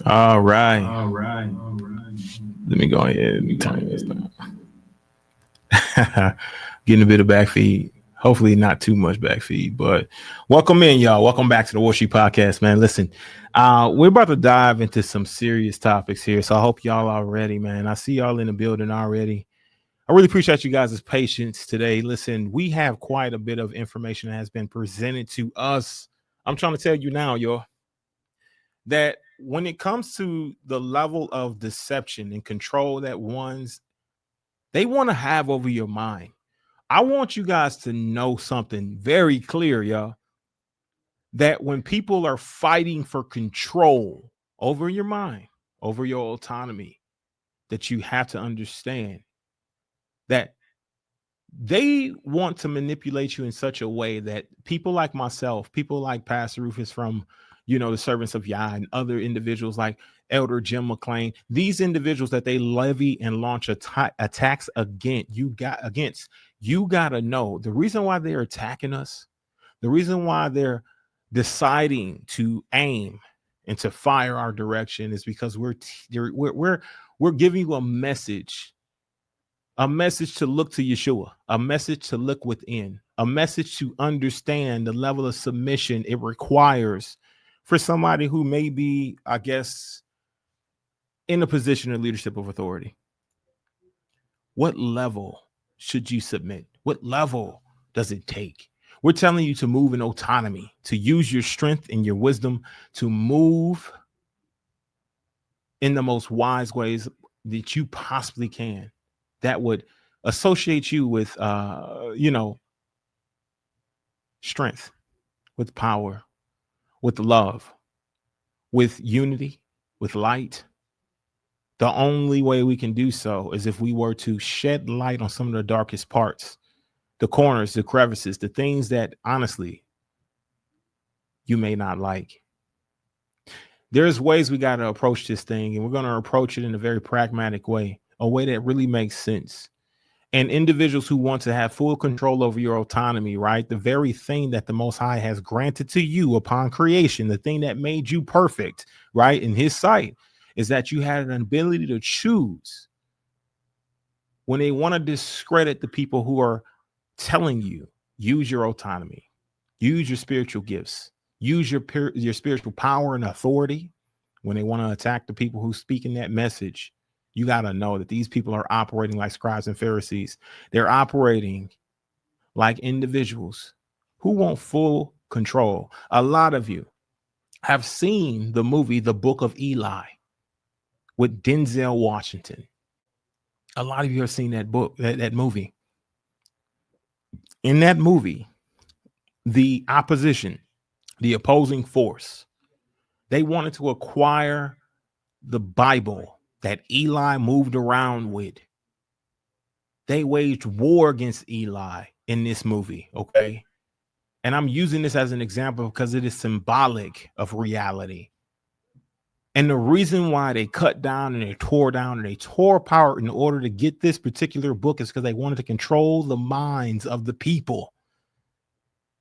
All right. Let me go ahead and turn this down. Getting a bit of back feed. Hopefully not too much back feed, but welcome in, y'all. Welcome back to the Warsheep Podcast, man. Listen, we're about to dive into some serious topics here, so I hope y'all are ready, man. I see y'all in the building already. I really appreciate you guys' patience today. Listen, we have quite a bit of information that has been presented to us. I'm trying to tell you now, y'all, that when it comes to the level of deception and control that they want to have over your mind, I want you guys to know something very clear, y'all, that when people are fighting for control over your mind, over your autonomy, that you have to understand that they want to manipulate you in such a way that people like myself, people like Pastor Rufus from, the Servants of Yah, and other individuals like Elder Jim McClain, these individuals that they levy and launch attacks against, you got to know the reason why they're attacking us, the reason why they're deciding to aim and to fire our direction is because we're giving you a message to look to Yashua, a message to look within, a message to understand the level of submission it requires for somebody who may be, I guess, in a position of leadership of authority. What level should you submit? What level does it take? We're telling you to move in autonomy, to use your strength and your wisdom to move in the most wise ways that you possibly can. That would associate you with, strength, with power, with love, with unity, with light. The only way we can do so is if we were to shed light on some of the darkest parts, the corners, the crevices, the things that honestly you may not like. There's ways we got to approach this thing, and we're going to approach it in a very pragmatic way, a way that really makes sense. And individuals who want to have full control over your autonomy, right? The very thing that the Most High has granted to you upon creation, the thing that made you perfect, right? In his sight, is that you had an ability to choose. When they want to discredit the people who are telling you, use your autonomy, use your spiritual gifts, use your spiritual power and authority. When they want to attack the people who speak in that message, you got to know that these people are operating like scribes and Pharisees. They're operating like individuals who want full control. A lot of you have seen the movie, The Book of Eli, with Denzel Washington. A lot of you have seen that book, that movie. In that movie, the opposition, the opposing force, they wanted to acquire the Bible that Eli moved around with. They waged war against Eli in this movie, okay? And I'm using this as an example because it is symbolic of reality. And the reason why they cut down and they tore down and they tore apart in order to get this particular book is because they wanted to control the minds of the people.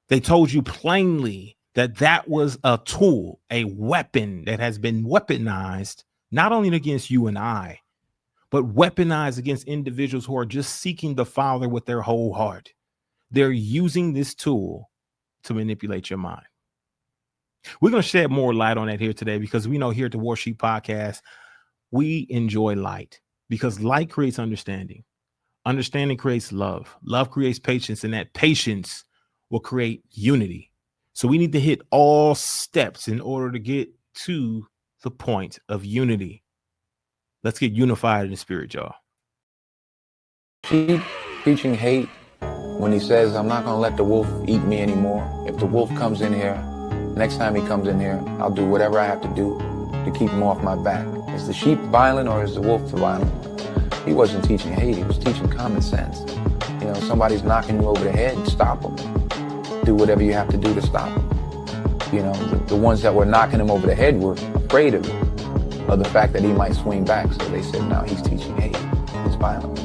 They told you plainly that was a tool, a weapon that has been weaponized, not only against you and I, but weaponized against individuals who are just seeking the Father with their whole heart. They're using this tool to manipulate your mind. We're going to shed more light on that here today because we know here at the Warsheep Podcast, we enjoy light because light creates understanding. Understanding creates love. Love creates patience, and that patience will create unity. So we need to hit all steps in order to get to the point of unity. Let's get unified in the spirit, y'all. Sheep preaching hate when he says, I'm not going to let the wolf eat me anymore. If the wolf comes in here, next time he comes in here, I'll do whatever I have to do to keep him off my back. Is the sheep violent or is the wolf violent? He wasn't teaching hate. He was teaching common sense. Somebody's knocking you over the head, stop them. Do whatever you have to do to stop them. The ones that were knocking him over the head were afraid of the fact that he might swing back. So they said, no, he's teaching hate. He's violent.